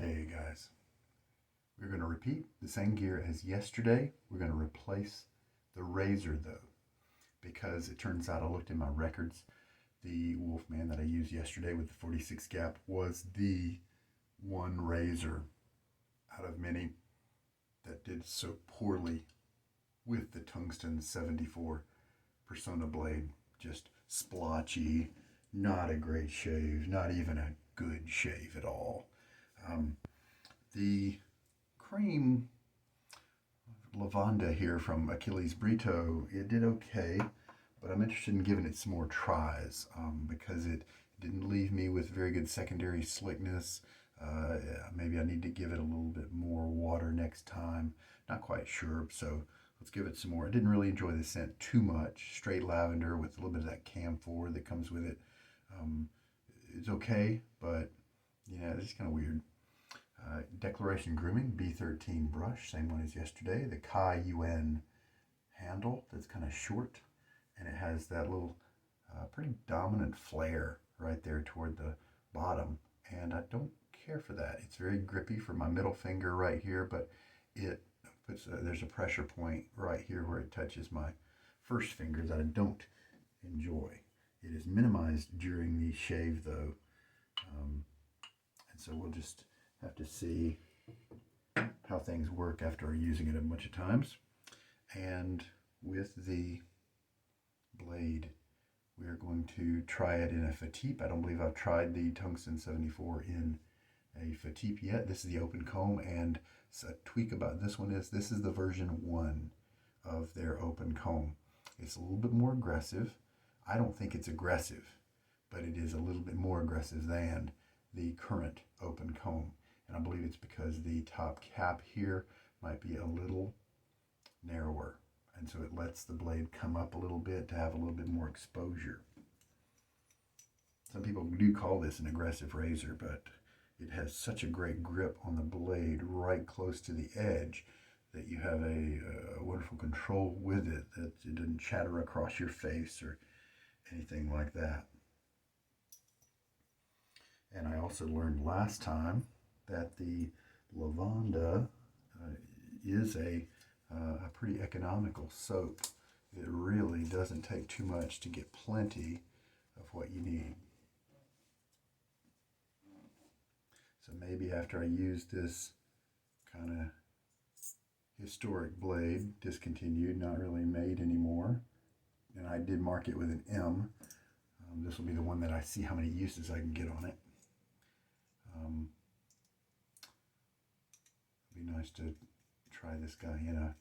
Okay, guys, we're going to repeat the same gear as yesterday. We're going to replace the razor though, because it turns out I looked in my records. The Wolfman that I used yesterday with the 46 gap was the one razor out of many that did so poorly with the Tungsten 74 Personna blade. Just splotchy, not a great shave, not even a good shave at all. The cream Lavanda here from Achilles Brito, it did okay, but I'm interested in giving it some more tries because it didn't leave me with very good secondary slickness. Maybe I need to give it a little bit more water next time. Not quite sure, so let's give it some more. I didn't really enjoy the scent too much. Straight lavender with a little bit of that camphor that comes with it. It's okay, but yeah, it's kind of weird. Declaration Grooming, B13 brush, same one as yesterday. The Cayuen handle that's kind of short, and it has that little pretty dominant flare right there toward the bottom, and I don't care for that. It's very grippy for my middle finger right here, but it puts there's a pressure point right here where it touches my first finger that I don't enjoy. It is minimized during the shave though, and so we'll just have to see how things work after using it a bunch of times. And with the blade, we are going to try it in a Fatip. I don't believe I've tried the Tungsten 74 in a Fatip yet. This is the open comb, and a tweak about this one is this is the version 1 of their open comb. It's a little bit more aggressive. I don't think it's aggressive, but it is a little bit more aggressive than the current open comb. And I believe it's because the top cap here might be a little narrower. And so it lets the blade come up a little bit to have a little bit more exposure. Some people do call this an aggressive razor, but it has such a great grip on the blade right close to the edge that you have a wonderful control with it, that it doesn't chatter across your face or anything like that. And I also learned last time that the Lavanda is a pretty economical soap. It really doesn't take too much to get plenty of what you need. So maybe after I use this kind of historic blade, discontinued, not really made anymore, and I did mark it with an M, this will be the one that I see how many uses I can get on it. It'd be nice to try this guy in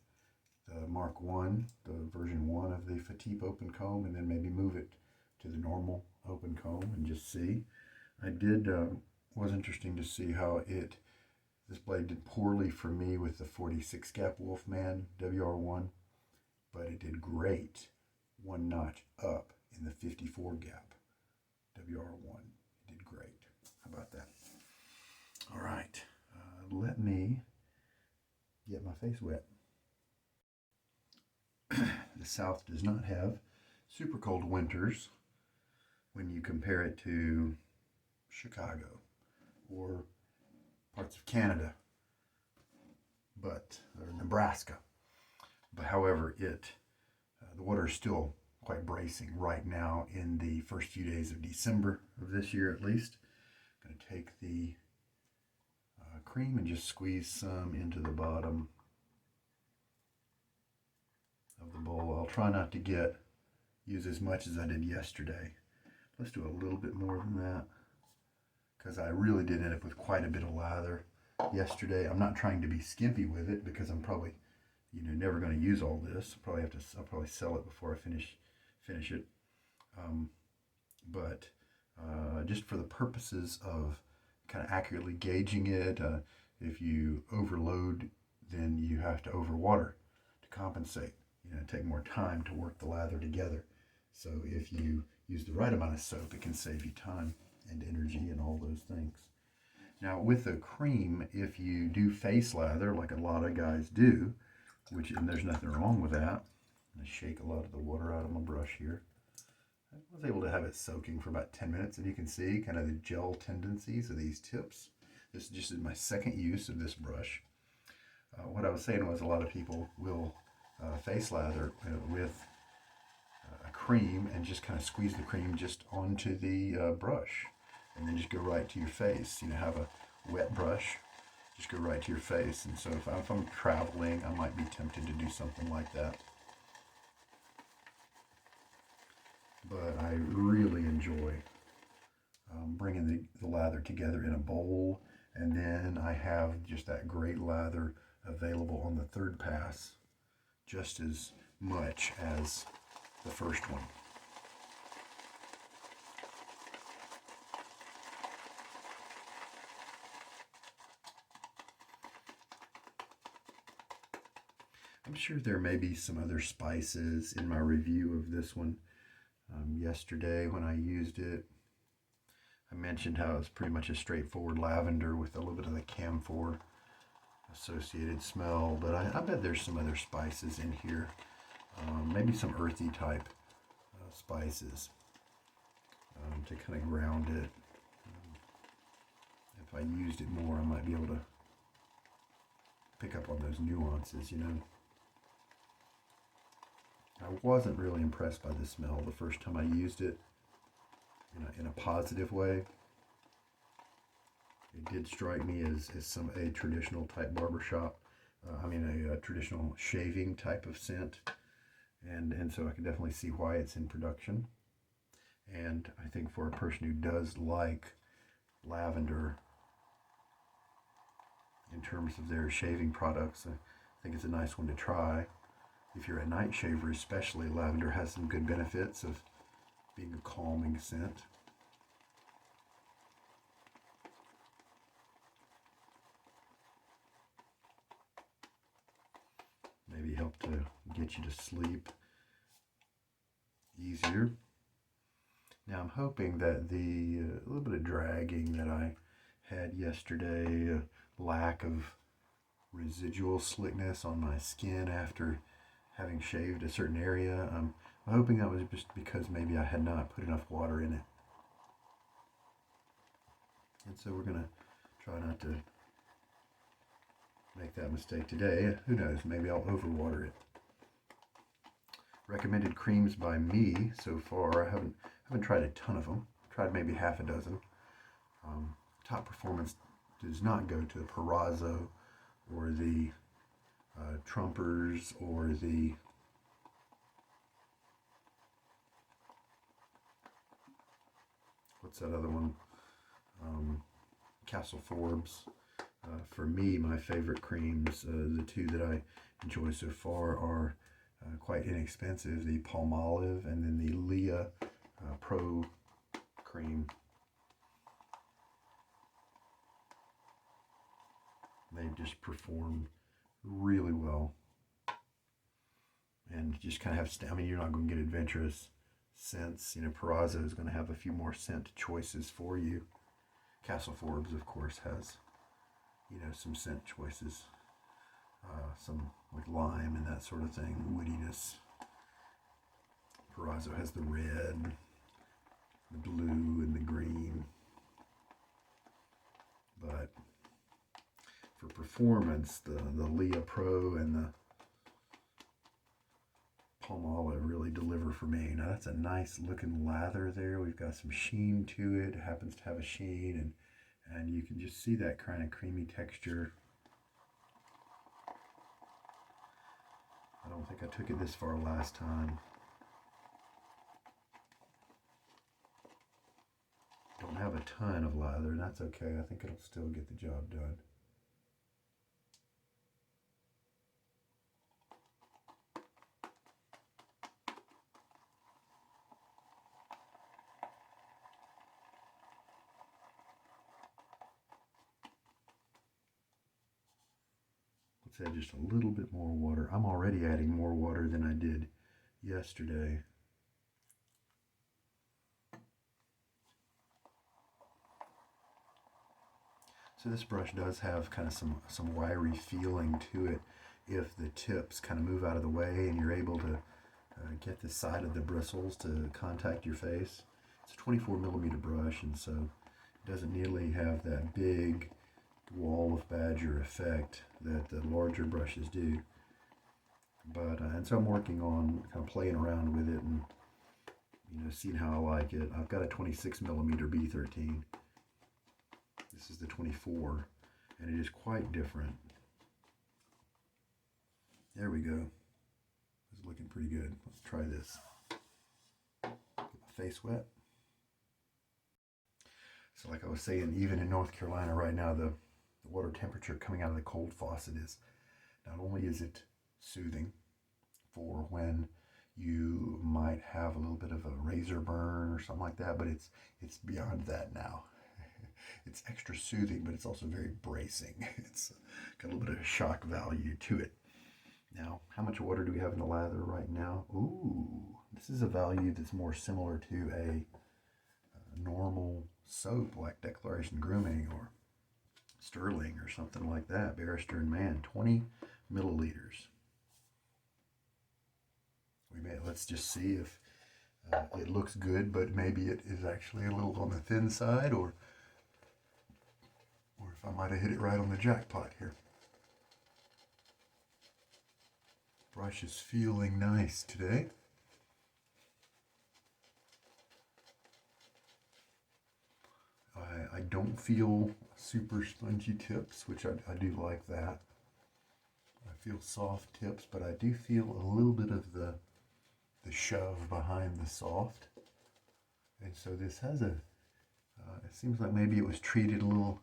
the Mark 1, the version 1 of the Fatip open comb, and then maybe move it to the normal open comb and just see. I did, was interesting to see how this blade did poorly for me with the 46 gap Wolfman WR1, but it did great one notch up in the 54 gap WR1. It did great. How about that? All right, let me get my face wet. The South does not have super cold winters when you compare it to Chicago or parts of Canada, or Nebraska. But however, the water is still quite bracing right now in the first few days of December of this year at least. I'm going to take the cream and just squeeze some into the bottom of the bowl. I'll try not to use as much as I did yesterday. Let's do a little bit more than that, because I really did end up with quite a bit of lather yesterday. I'm not trying to be skimpy with it because I'm probably never going to use all this. I'll probably sell it before I finish it. But just for the purposes of kind of accurately gauging it, if you overload, then you have to overwater to compensate. Take more time to work the lather together. So if you use the right amount of soap, it can save you time and energy and all those things. Now with the cream, if you do face lather like a lot of guys do, and there's nothing wrong with that, I'm going to shake a lot of the water out of my brush here. I was able to have it soaking for about 10 minutes, and you can see kind of the gel tendencies of these tips. This just is my second use of this brush. What I was saying was a lot of people will face lather with a cream and just kind of squeeze the cream just onto the brush and then just go right to your face. Have a wet brush, just go right to your face. And so if I'm traveling, I might be tempted to do something like that. But I really enjoy bringing the lather together in a bowl, and then I have just that great lather available on the third pass just as much as the first one. I'm sure there may be some other spices in my review of this one. Yesterday when I used it, I mentioned how it's pretty much a straightforward lavender with a little bit of the camphor associated smell, but I bet there's some other spices in here, maybe some earthy type spices to kind of ground it. If I used it more, I might be able to pick up on those nuances, I wasn't really impressed by the smell the first time I used it in a positive way. It did strike me as a traditional type barbershop, a traditional shaving type of scent. And so I can definitely see why it's in production. And I think for a person who does like lavender in terms of their shaving products, I think it's a nice one to try. If you're a night shaver especially, lavender has some good benefits of being a calming scent. Maybe help to get you to sleep easier. Now I'm hoping that the little bit of dragging that I had yesterday, lack of residual slickness on my skin after having shaved a certain area, I'm hoping that was just because maybe I had not put enough water in it. And so we're going to try not to make that mistake today. Who knows, maybe I'll overwater it. Recommended creams by me so far. I haven't tried a ton of them. I've tried maybe half a dozen. Top performance does not go to the Perazzo or the Trumpers or the what's that other one? Castle Forbes. For me, my favorite creams, the two that I enjoy so far are quite inexpensive, the Palmolive and then the Leah Pro cream. They just perform really well. And just kind of have, you're not going to get adventurous scents. Perazzo is going to have a few more scent choices for you. Castle Forbes, of course, has, some scent choices. Some like lime and that sort of thing, woodiness. Perazzo has the red, the blue, and the green. But for performance, the Leah Pro and the Palmolive really deliver for me. Now that's a nice looking lather there. We've got some sheen to it. It happens to have a sheen, and you can just see that kind of creamy texture. I don't think I took it this far last time. Don't have a ton of lather, and that's okay. I think it'll still get the job done. Let's add just a little bit more water. I'm already adding more water than I did yesterday. So this brush does have kind of some wiry feeling to it if the tips kind of move out of the way and you're able to get the side of the bristles to contact your face. It's a 24 millimeter brush, and so it doesn't nearly have that big wall of badger effect that the larger brushes do. But and so I'm working on kind of playing around with it and seeing how I like it. I've got a 26 millimeter B13. This is the 24, and it is quite different. There we go. It's looking pretty good. Let's try this. Get my face wet. So like I was saying, even in North Carolina right now, the water temperature coming out of the cold faucet is, not only is it soothing for when you might have a little bit of a razor burn or something like that, but it's beyond that now. It's extra soothing, but it's also very bracing. It's got a little bit of shock value to it. Now, how much water do we have in the lather right now? Ooh, this is a value that's more similar to a normal soap like Declaration Grooming or Sterling or something like that. Barrister and Man, 20 milliliters. Let's just see if it looks good, but maybe it is actually a little on the thin side, or if I might have hit it right on the jackpot here. Brush is feeling nice today. I don't feel super spongy tips, which I do like that. I feel soft tips, but I do feel a little bit of the shove behind the soft. And so this has it seems like maybe it was treated a little,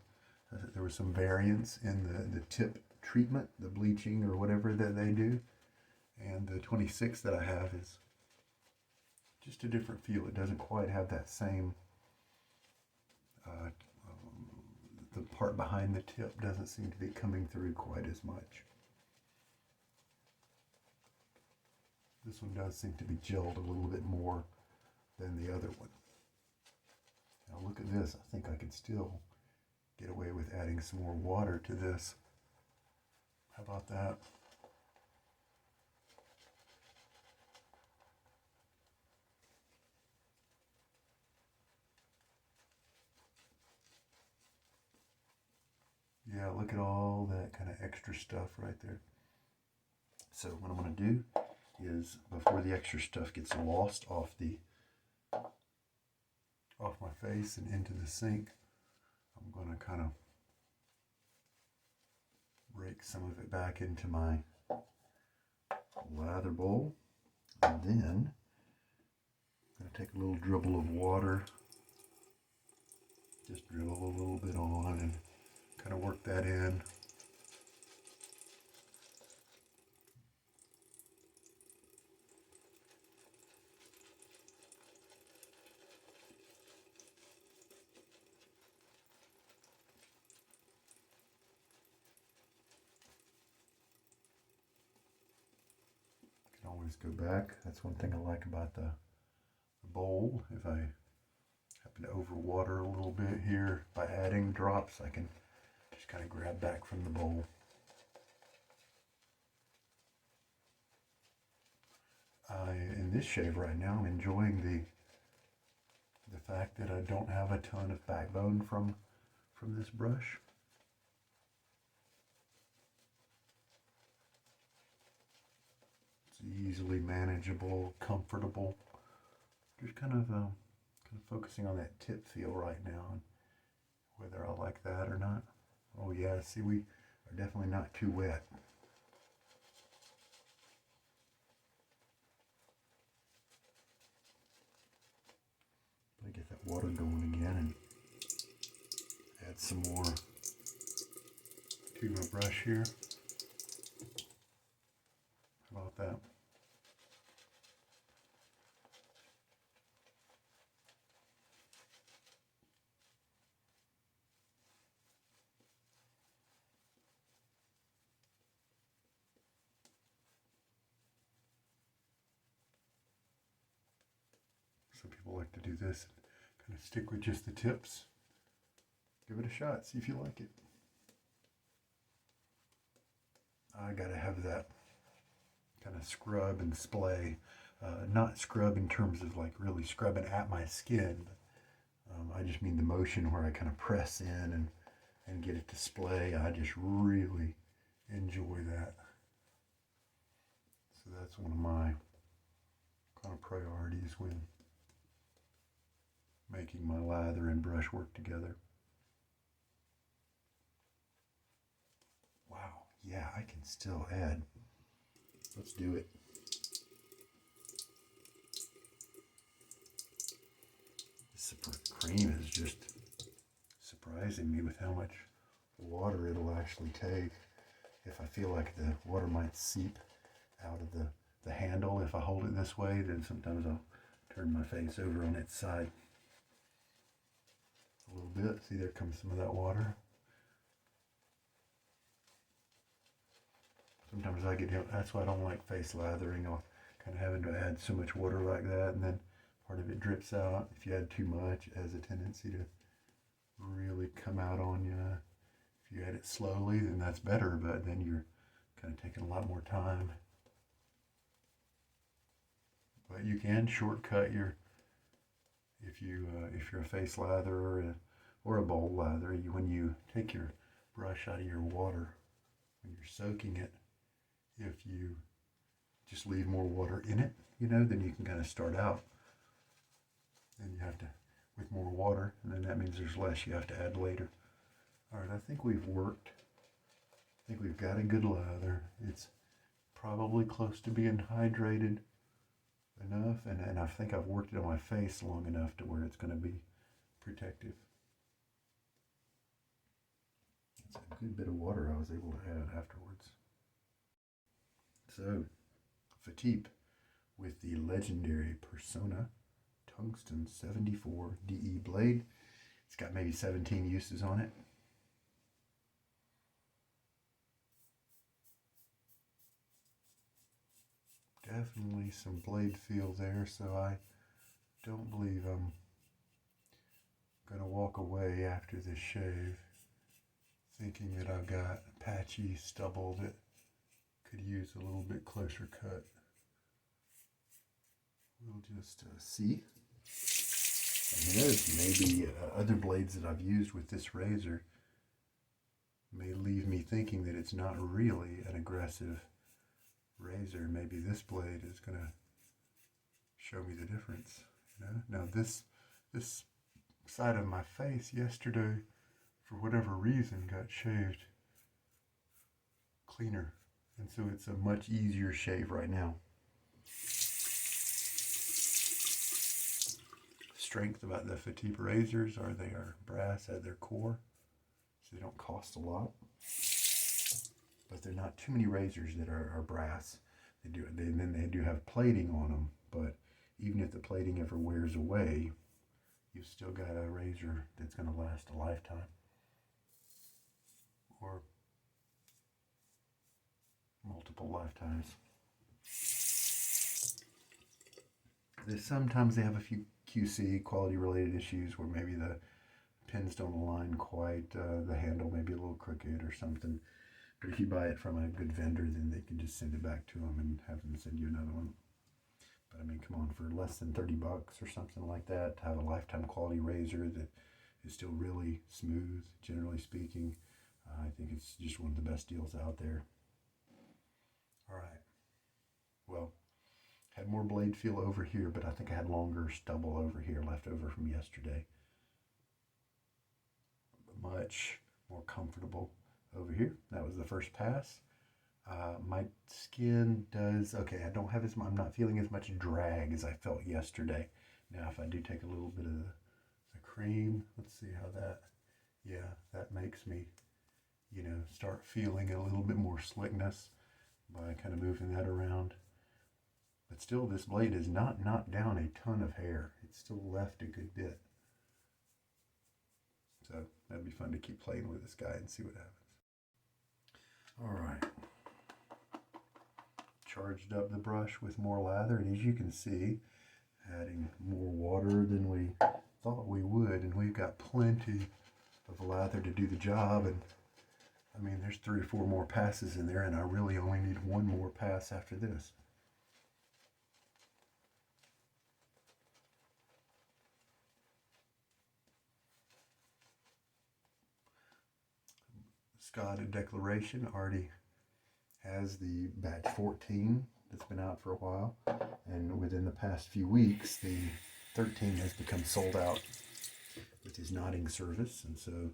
there was some variance in the tip treatment, the bleaching or whatever that they do. And the 26 that I have is just a different feel. It doesn't quite have that same, the part behind the tip doesn't seem to be coming through quite as much. This one does seem to be gelled a little bit more than the other one. Now look at this. I think I could still get away with adding some more water to this. How about that? Yeah, look at all that kind of extra stuff right there. So what I'm going to do is, before the extra stuff gets lost off my face and into the sink, I'm going to kind of rake some of it back into my lather bowl, and then I'm going to take a little dribble of water, just drizzle a little bit on and kind of work that in. Can always go back. That's one thing I like about the bowl. If I happen to overwater a little bit here by adding drops, I can just kind of grab back from the bowl. In this shave right now, I'm enjoying the fact that I don't have a ton of backbone from this brush. It's easily manageable, comfortable. Just kind of focusing on that tip feel right now, and whether I like that or not. Oh yeah, see, we are definitely not too wet. Let me get that water going again and add some more to my brush here. How about that? Some people like to do this and kind of stick with just the tips. Give it a shot, see if you like it. I gotta have that kind of scrub and splay. Not scrub in terms of like really scrubbing at my skin, but I just mean the motion where I kind of press in and get it to splay. I just really enjoy that. So that's one of my kind of priorities when making my lather and brush work together. Wow, yeah, I can still add. Let's do it. This cream is just surprising me with how much water it'll actually take. If I feel like the water might seep out of the handle, if I hold it this way, then sometimes I'll turn my face over on its side a little bit. See, there comes some of that water. Sometimes I get, that's why I don't like face lathering. I'll kind of having to add so much water like that, and then part of it drips out. If you add too much, it has a tendency to really come out on you. If you add it slowly, then that's better, but then you're kind of taking a lot more time. But you can shortcut your, if you're a face lather or a bowl lather, when you take your brush out of your water, when you're soaking it, if you just leave more water in it, then you can kind of start out. And you have to, with more water, and then that means there's less you have to add later. All right, I think we've worked. I think we've got a good lather. It's probably close to being hydrated enough, and I think I've worked it on my face long enough to where it's going to be protective. It's a good bit of water I was able to add afterwards. So, Fatip with the legendary Personna Tungsten 74 DE blade. It's got maybe 17 uses on it. Definitely some blade feel there, so I don't believe I'm gonna walk away after this shave thinking that I've got patchy stubble that could use a little bit closer cut. We'll just see. And who knows, maybe other blades that I've used with this razor may leave me thinking that it's not really an aggressive razor. Maybe this blade is going to show me the difference. Now this side of my face yesterday, for whatever reason, got shaved cleaner, and so it's a much easier shave right now. Strength about the Fatip razors are they are brass at their core, so they don't cost a lot. But there are not too many razors that are brass. They do have plating on them, but even if the plating ever wears away, you've still got a razor that's going to last a lifetime. Or multiple lifetimes. Sometimes they have a few QC, quality related issues, where maybe the pins don't align quite, the handle may be a little crooked or something. But if you buy it from a good vendor, then they can just send it back to them and have them send you another one. But I mean, come on, for less than 30 bucks or something like that, to have a lifetime quality razor that is still really smooth, generally speaking, I think it's just one of the best deals out there. All right. Well, had more blade feel over here, but I think I had longer stubble over here left over from yesterday. But much more comfortable over here. That was the first pass. My skin does, okay, I'm not feeling as much drag as I felt yesterday. Now, if I do take a little bit of the cream, let's see how that makes me, start feeling a little bit more slickness by kind of moving that around. But still, this blade has not knocked down a ton of hair. It's still left a good bit. So that'd be fun to keep playing with this guy and see what happens. All right. Charged up the brush with more lather, and as you can see, adding more water than we thought we would, and we've got plenty of lather to do the job. And I mean, there's 3 or 4 more passes in there, and I really only need 1 more pass after this. Scott Declaration already has the batch 14 that's been out for a while, and within the past few weeks the 13 has become sold out with his knotting service. And so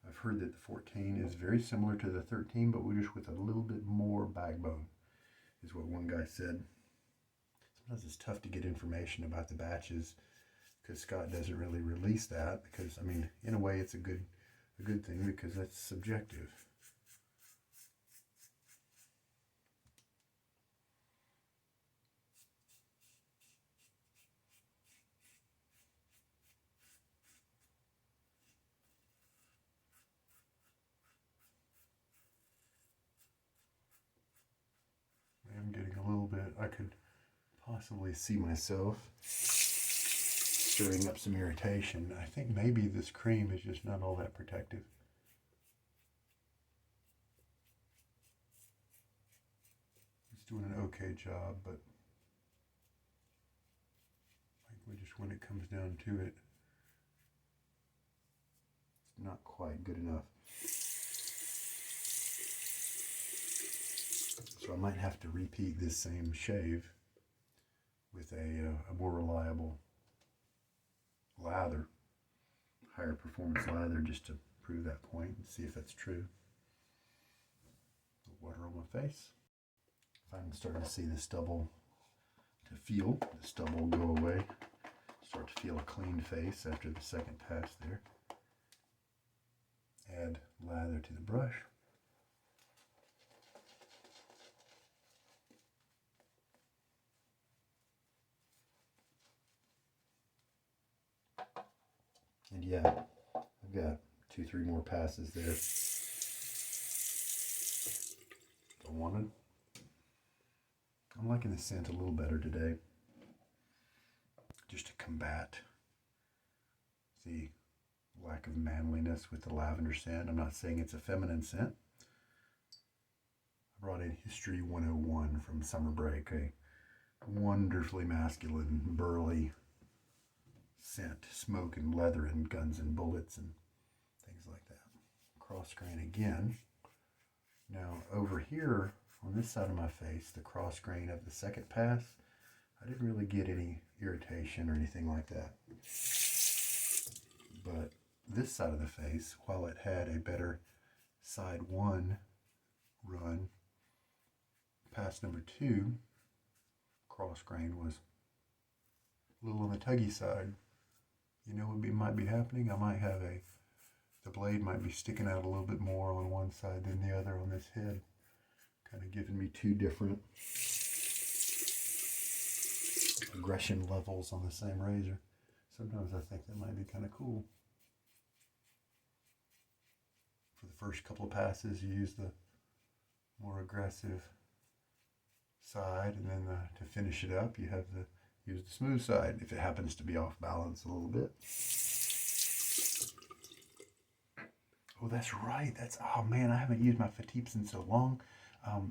I've heard that the 14 is very similar to the 13, but we're just with a little bit more backbone, is what one guy said. Sometimes it's tough to get information about the batches because Scott doesn't really release that, because, I mean, in a way it's a good thing because that's subjective. I'm getting a little bit, I could possibly see myself stirring up some irritation. I think maybe this cream is just not all that protective. It's doing an okay job, but I think just when it comes down to it, it's not quite good enough. So I might have to repeat this same shave with a more reliable lather, higher performance lather, just to prove that point and see if that's true. Water on my face. If I'm starting to see the stubble, to feel the stubble go away, start to feel a clean face after the second pass there. Add lather to the brush. And yeah, I've got 2-3 more passes there. Don't want it. I'm liking the scent a little better today, just to combat the lack of manliness with the lavender scent. I'm not saying it's a feminine scent. I brought in History 101 from summer break, a wonderfully masculine, burly scent, smoke and leather and guns and bullets and things like that. Cross grain again. Now over here on this side of my face, the cross grain of the second pass, I didn't really get any irritation or anything like that. But this side of the face, while it had a better side 1 run, pass number 2, cross grain was a little on the tuggy side. You know what might be happening? I might have the blade might be sticking out a little bit more on one side than the other on this head. Kind of giving me 2 different aggression levels on the same razor. Sometimes I think that might be kind of cool. For the first couple of passes, you use the more aggressive side, and then to finish it up, you have use the smooth side if it happens to be off balance a little bit. Oh, that's right. Oh man, I haven't used my Fatips in so long.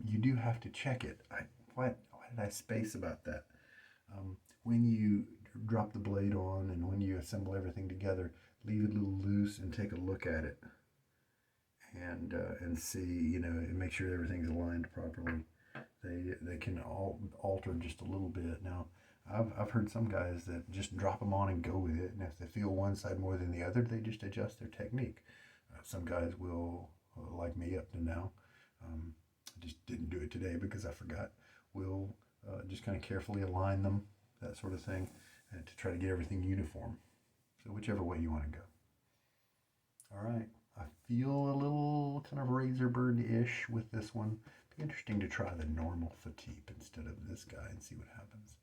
You do have to check it. Why did I space about that? When you drop the blade on and when you assemble everything together, leave it a little loose and take a look at it, and see, you know, and make sure everything's aligned properly. They can alter just a little bit. Now, I've heard some guys that just drop them on and go with it, and if they feel one side more than the other, they just adjust their technique. Some guys will, like me up to now, I just didn't do it today because I forgot, will just kind of carefully align them, that sort of thing, and to try to get everything uniform. So whichever way you want to go. All right, I feel a little kind of razor burn-ish with this one. It'd be interesting to try the normal Fatip instead of this guy and see what happens.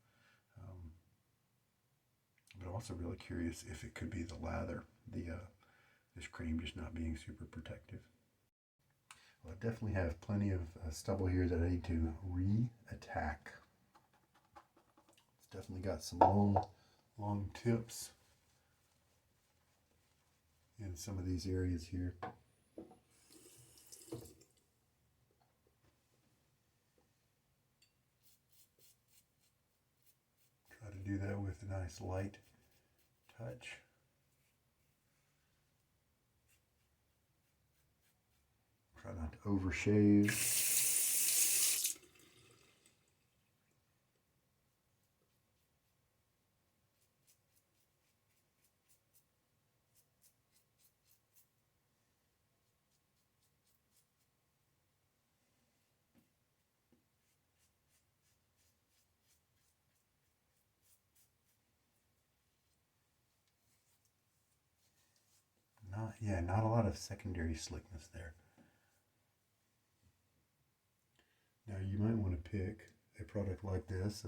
But I'm also really curious if it could be the lather, this cream just not being super protective. Well, I definitely have plenty of stubble here that I need to re-attack. It's definitely got some long tips in some of these areas here. Try to do that with a nice light touch. overshave. Not a lot of secondary slickness there. Now you might want to pick a product like this,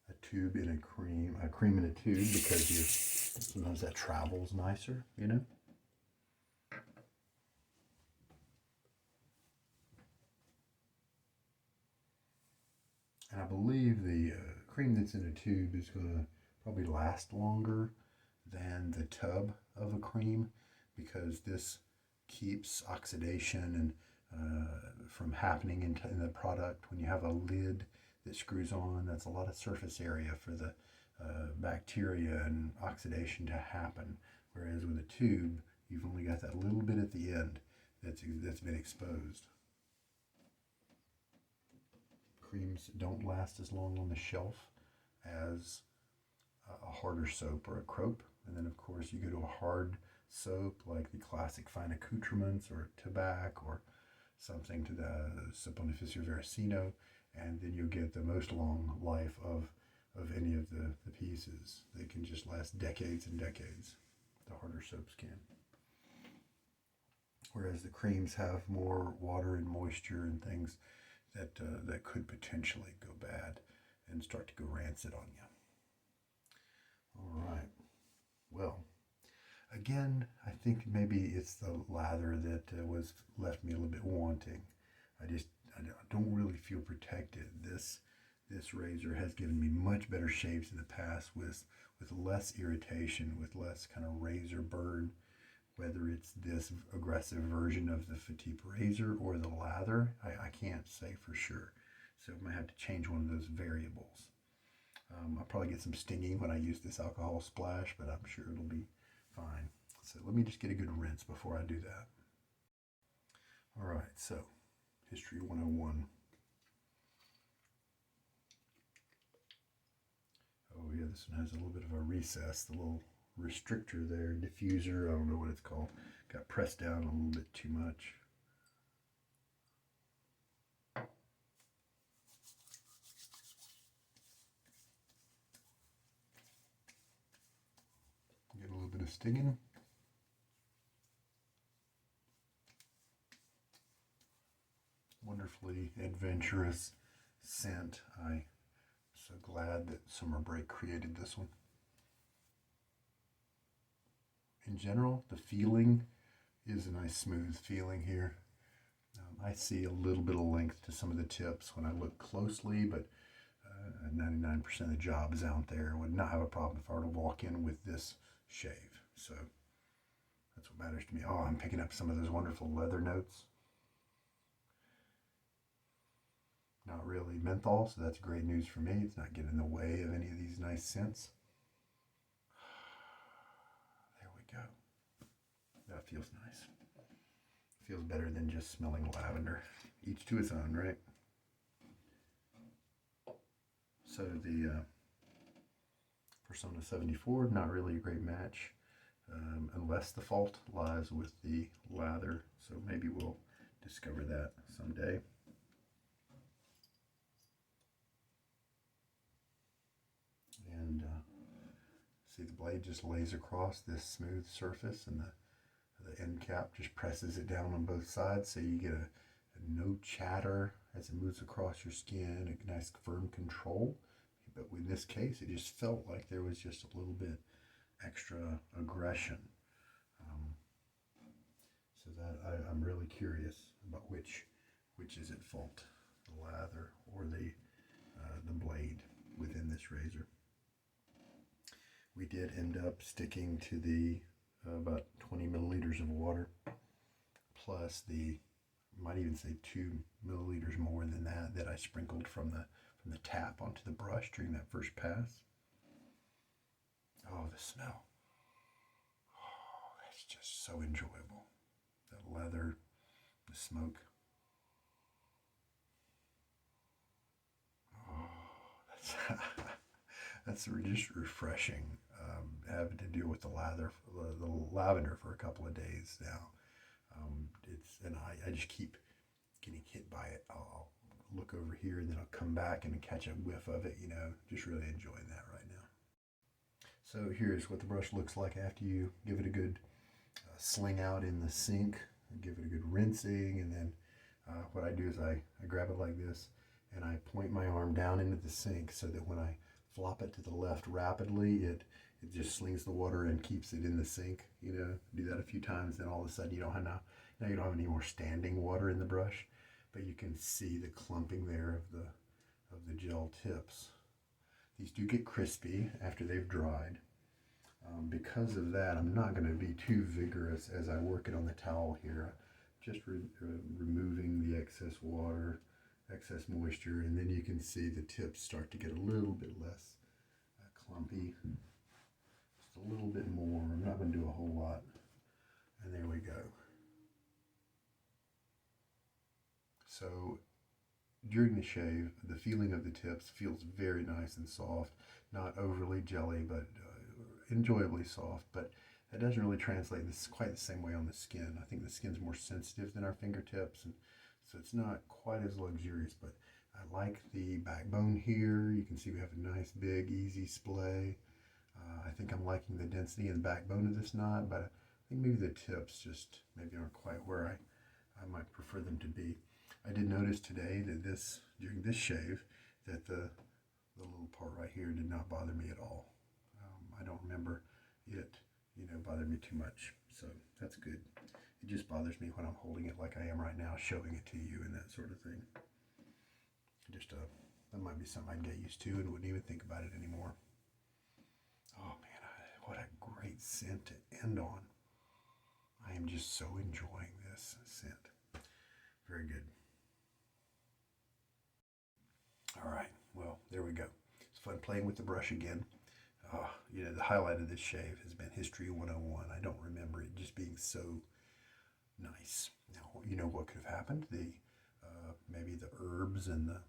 a tube in a cream in a tube, because sometimes that travels nicer, you know? And I believe the cream that's in a tube is going to probably last longer than the tub of a cream, because this keeps oxidation and from happening in the product. When you have a lid that screws on, that's a lot of surface area for the bacteria and oxidation to happen. Whereas with a tube, you've only got that little bit at the end that's been exposed. Creams don't last as long on the shelf as a harder soap or a crope. And then of course you go to a hard soap like the classic fine accoutrements or tobacco or something to the Saponificio Veracino, and then you'll get the most long life of any of the pieces. They can just last decades and decades. The harder soaps can. Whereas the creams have more water and moisture and things that could potentially go bad and start to go rancid on you. All right. Well, again, I think maybe it's the lather that was left me a little bit wanting. I don't really feel protected. This razor has given me much better shaves in the past with less irritation, with less kind of razor burn. Whether it's this aggressive version of the Fatip razor or the lather, I can't say for sure. So I might have to change one of those variables. I'll probably get some stinging when I use this alcohol splash, but I'm sure it'll be fine. So let me just get a good rinse before I do that. All right, so History 101. Oh yeah, this one has a little bit of a recess, the little restrictor there, diffuser, I don't know what it's called. Got pressed down a little bit too much. Get a little bit of stinging. Wonderfully adventurous scent. I'm so glad that Summer Break created this one. In general, the feeling is a nice smooth feeling here. I see a little bit of length to some of the tips when I look closely, but 99% of the job is out there. I would not have a problem if I were to walk in with this shave. So that's what matters to me. Oh, I'm picking up some of those wonderful leather notes. Not really menthol, so that's great news for me. It's not getting in the way of any of these nice scents. There we go. That feels nice. Feels better than just smelling lavender. Each to its own, right? So the Personna 74, not really a great match, unless the fault lies with the lather. So maybe we'll discover that someday. And see, the blade just lays across this smooth surface, and the end cap just presses it down on both sides, so you get a no chatter as it moves across your skin, a nice firm control. But in this case, it just felt like there was just a little bit extra aggression. So that I'm really curious about which is at fault, the lather or the blade within this razor. We did end up sticking to the about 20 milliliters of water, plus the, might even say 2 milliliters more than that I sprinkled from the tap onto the brush during that first pass. Oh, the smell. Oh, that's just so enjoyable. The leather, the smoke. That's just refreshing. Having to deal with the lavender for a couple of days now. I just keep getting hit by it. I'll look over here and then I'll come back and catch a whiff of it. Just really enjoying that right now. So here's what the brush looks like after you give it a good sling out in the sink, give it a good rinsing, and then what I do is I grab it like this and I point my arm down into the sink so that when I flop it to the left rapidly, it just slings the water and keeps it in the sink. Do that a few times, then all of a sudden you don't have any more standing water in the brush, but you can see the clumping there of the gel tips. These do get crispy after they've dried. Because of that, I'm not going to be too vigorous as I work it on the towel here. Just removing the excess water, excess moisture, and then you can see the tips start to get a little bit less clumpy. Just a little bit more. I'm not going to do a whole lot. And there we go. So during the shave, the feeling of the tips feels very nice and soft. Not overly jelly, but enjoyably soft. But it doesn't really translate this quite the same way on the skin. I think the skin's more sensitive than our fingertips, and so it's not quite as luxurious. But I like the backbone here. You can see we have a nice big easy splay. I think I'm liking the density and the backbone of this knot, but I think maybe the tips just maybe aren't quite where I might prefer them to be. I did notice today that during this shave that the little part right here did not bother me at all. I don't remember it bother me too much, so that's good. It just bothers me when I'm holding it like I am right now, showing it to you and that sort of thing. That might be something I'd get used to and wouldn't even think about it anymore. Oh man, what a great scent to end on. I am just so enjoying this scent. Very good. All right, well, there we go. It's fun playing with the brush again. The highlight of this shave has been History 101. I don't remember it just being so nice. Now, what could have happened? Maybe the herbs and the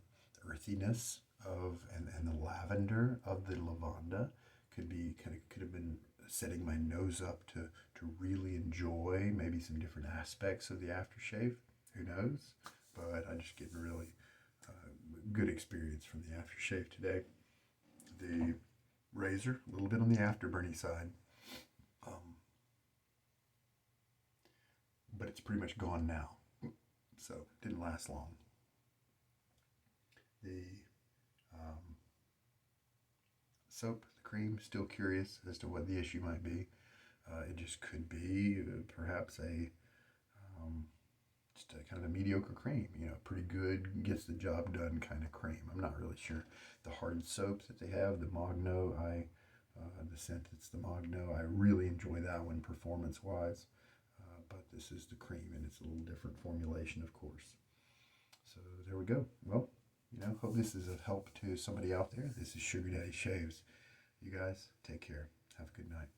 earthiness and the lavender of the lavanda could have been setting my nose up to really enjoy maybe some different aspects of the aftershave. Who knows? But I just get really good experience from the aftershave today. The razor, a little bit on the afterburny side, but it's pretty much gone now, so it didn't last long. The soap, the cream, still curious as to what the issue might be. It just could be perhaps just a kind of a mediocre cream, pretty good, gets the job done kind of cream. I'm not really sure. The hard soaps that they have, the Magno, the scent that's the Magno, I really enjoy that one performance-wise. But this is the cream, and it's a little different formulation, of course. So there we go. Well, hope this is of help to somebody out there. This is Sugar Daddy Shaves. You guys, take care. Have a good night.